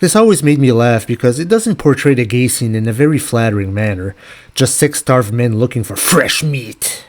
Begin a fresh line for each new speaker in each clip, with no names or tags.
This always made me laugh because it doesn't portray the gay scene in a very flattering manner, just six starved men looking for fresh meat.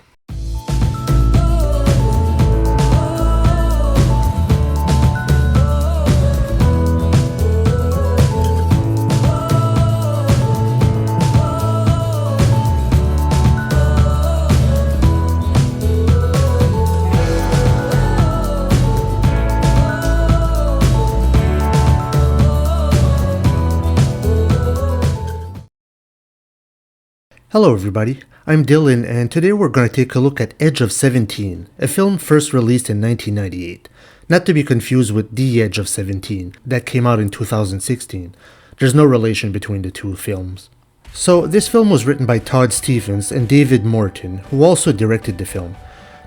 Hello everybody, I'm Dylan and today we're going to take a look at Edge of 17, a film first released in 1998. Not to be confused with The Edge of 17, that came out in 2016. There's no relation between the two films. So this film was written by Todd and David Moreton, who also directed the film.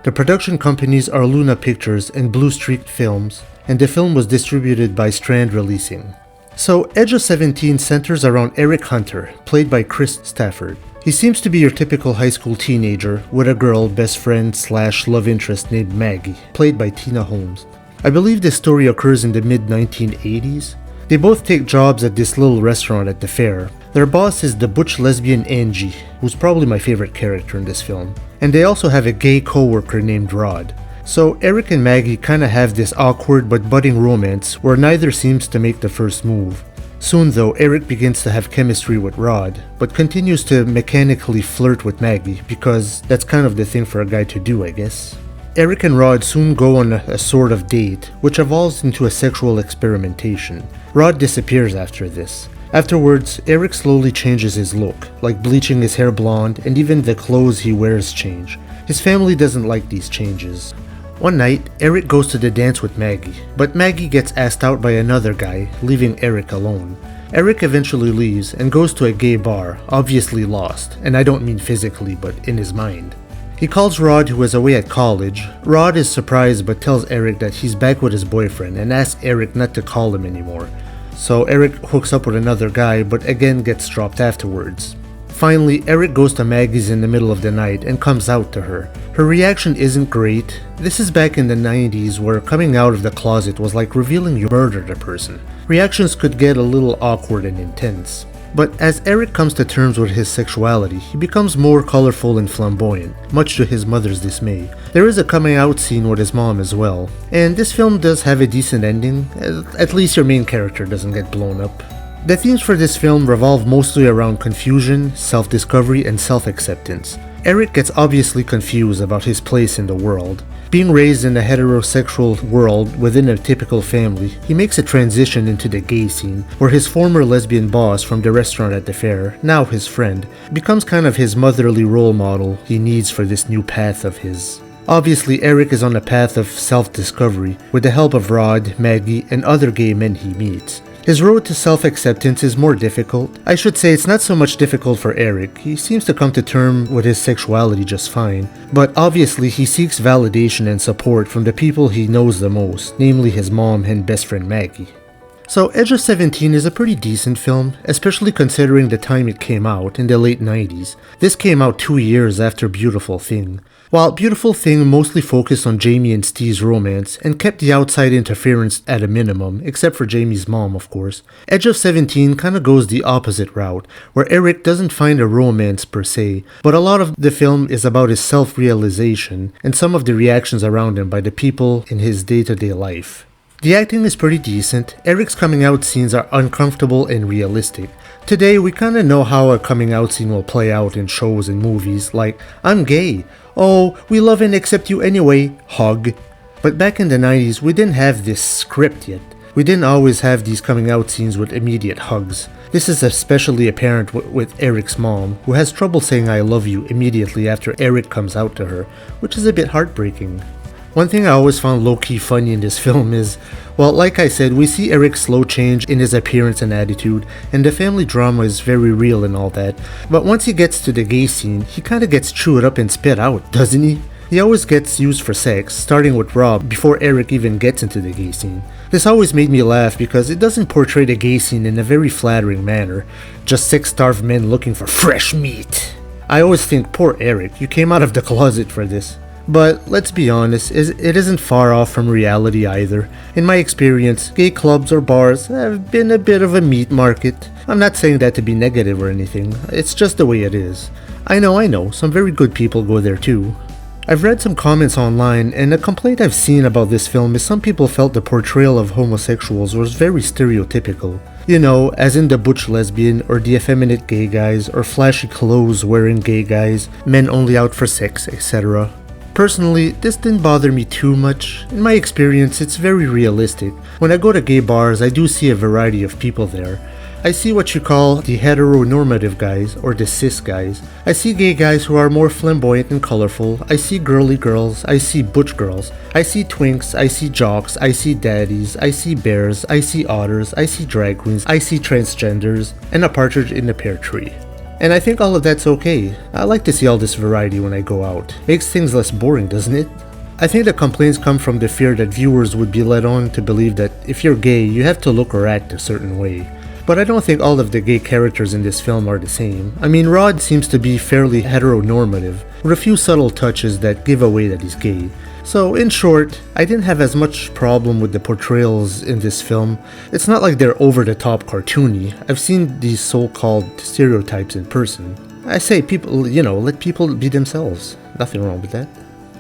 The production companies are Luna Pictures and Blue Streak Films, and the film was distributed by Strand Releasing. So Edge of 17 centers around Eric Hunter, played by Chris Stafford. He seems to be your typical high school teenager with a girl best friend / love interest named Maggie, played by Tina Holmes. I believe this story occurs in the mid-1980s. They both take jobs at this little restaurant at the fair. Their boss is the butch lesbian Angie, who's probably my favorite character in this film. And they also have a gay co-worker named Rod. So Eric and Maggie kinda have this awkward but budding romance where neither seems to make the first move. Soon though, Eric begins to have chemistry with Rod, but continues to mechanically flirt with Maggie because that's kind of the thing for a guy to do, I guess. Eric and Rod soon go on a sort of date, which evolves into a sexual experimentation. Rod disappears after this. Afterwards, Eric slowly changes his look, like bleaching his hair blonde, and even the clothes he wears change. His family doesn't like these changes. One night, Eric goes to the dance with Maggie, but Maggie gets asked out by another guy, leaving Eric alone. Eric eventually leaves and goes to a gay bar, obviously lost, and I don't mean physically, but in his mind. He calls Rod, who is away at college. Rod is surprised but tells Eric that he's back with his boyfriend and asks Eric not to call him anymore. So Eric hooks up with another guy but again gets dropped afterwards. Finally, Eric goes to Maggie's in the middle of the night and comes out to her. Her reaction isn't great. This is back in the 90s where coming out of the closet was like revealing you murdered a person. Reactions could get a little awkward and intense. But as Eric comes to terms with his sexuality, he becomes more colorful and flamboyant, much to his mother's dismay. There is a coming out scene with his mom as well, and this film does have a decent ending, at least your main character doesn't get blown up. The themes for this film revolve mostly around confusion, self-discovery, and self-acceptance. Eric gets obviously confused about his place in the world. Being raised in a heterosexual world within a typical family, he makes a transition into the gay scene, where his former lesbian boss from the restaurant at the fair, now his friend, becomes kind of his motherly role model he needs for this new path of his. Obviously, Eric is on a path of self-discovery with the help of Rod, Maggie, and other gay men he meets. His road to self-acceptance is more difficult. I should say it's not so much difficult for Eric. He seems to come to terms with his sexuality just fine. But obviously he seeks validation and support from the people he knows the most, namely his mom and best friend Maggie. So Edge of 17 is a pretty decent film, especially considering the time it came out in the late 90s. This came out 2 years after Beautiful Thing. While Beautiful Thing mostly focused on Jamie and Steve's romance and kept the outside interference at a minimum, except for Jamie's mom of course, Edge of 17 kinda goes the opposite route, where Eric doesn't find a romance per se, but a lot of the film is about his self-realization and some of the reactions around him by the people in his day-to-day life. The acting is pretty decent. Eric's coming out scenes are uncomfortable and realistic. Today we kinda know how a coming out scene will play out in shows and movies, like, I'm gay, oh, we love and accept you anyway, hug. But back in the 90s we didn't have this script yet. We didn't always have these coming out scenes with immediate hugs. This is especially apparent with Eric's mom, who has trouble saying I love you immediately after Eric comes out to her, which is a bit heartbreaking. One thing I always found low-key funny in this film is, well, like I said, we see Eric's slow change in his appearance and attitude, and the family drama is very real and all that, but once he gets to the gay scene, he kinda gets chewed up and spit out, doesn't he? He always gets used for sex, starting with Rob before Eric even gets into the gay scene. This always made me laugh because it doesn't portray the gay scene in a very flattering manner, just six starved men looking for fresh meat. I always think, poor Eric, you came out of the closet for this. But let's be honest, it isn't far off from reality either. In my experience, gay clubs or bars have been a bit of a meat market. I'm not saying that to be negative or anything, it's just the way it is. I know, some very good people go there too. I've read some comments online, and a complaint I've seen about this film is some people felt the portrayal of homosexuals was very stereotypical. You know, as in the butch lesbian, or the effeminate gay guys, or flashy clothes wearing gay guys, men only out for sex, etc. Personally, this didn't bother me too much. In my experience, it's very realistic. When I go to gay bars, I do see a variety of people there. I see what you call the heteronormative guys, or the cis guys. I see gay guys who are more flamboyant and colorful. I see girly girls. I see butch girls. I see twinks. I see jocks. I see daddies. I see bears. I see otters. I see drag queens. I see transgenders. And a partridge in a pear tree. And I think all of that's okay. I like to see all this variety when I go out. Makes things less boring, doesn't it? I think the complaints come from the fear that viewers would be led on to believe that if you're gay, you have to look or act a certain way. But I don't think all of the gay characters in this film are the same. I mean, Rod seems to be fairly heteronormative, with a few subtle touches that give away that he's gay. So, in short, I didn't have as much problem with the portrayals in this film. It's not like they're over-the-top cartoony. I've seen these so-called stereotypes in person. I say people, let people be themselves. Nothing wrong with that.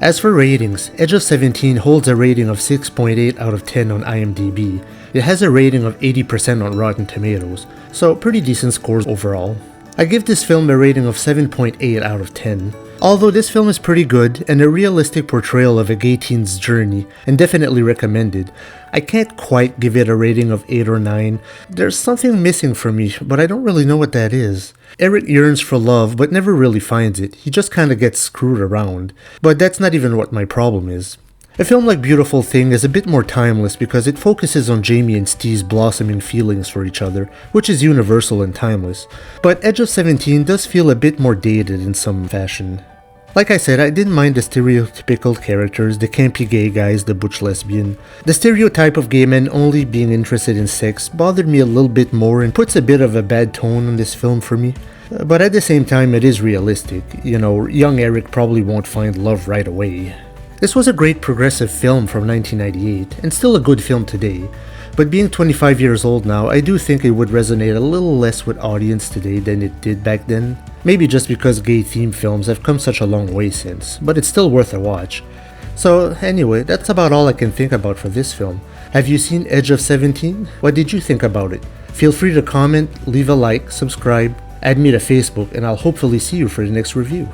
As for ratings, Edge of 17 holds a rating of 6.8 out of 10 on IMDb. It has a rating of 80% on Rotten Tomatoes, so pretty decent scores overall. I give this film a rating of 7.8 out of 10. Although this film is pretty good and a realistic portrayal of a gay teen's journey, and definitely recommended, I can't quite give it a rating of 8 or 9. There's something missing for me, but I don't really know what that is. Eric yearns for love but never really finds it, he just kinda gets screwed around. But that's not even what my problem is. A film like Beautiful Thing is a bit more timeless because it focuses on Jamie and Steve's blossoming feelings for each other, which is universal and timeless. But Edge of 17 does feel a bit more dated in some fashion. Like I said, I didn't mind the stereotypical characters, the campy gay guys, the butch lesbian. The stereotype of gay men only being interested in sex bothered me a little bit more and puts a bit of a bad tone on this film for me. But at the same time, it is realistic. Young Eric probably won't find love right away. This was a great progressive film from 1998, and still a good film today. But being 25 years old now, I do think it would resonate a little less with audience today than it did back then. Maybe just because gay-themed films have come such a long way since, but it's still worth a watch. So anyway, that's about all I can think about for this film. Have you seen Edge of 17? What did you think about it? Feel free to comment, leave a like, subscribe, add me to Facebook, and I'll hopefully see you for the next review.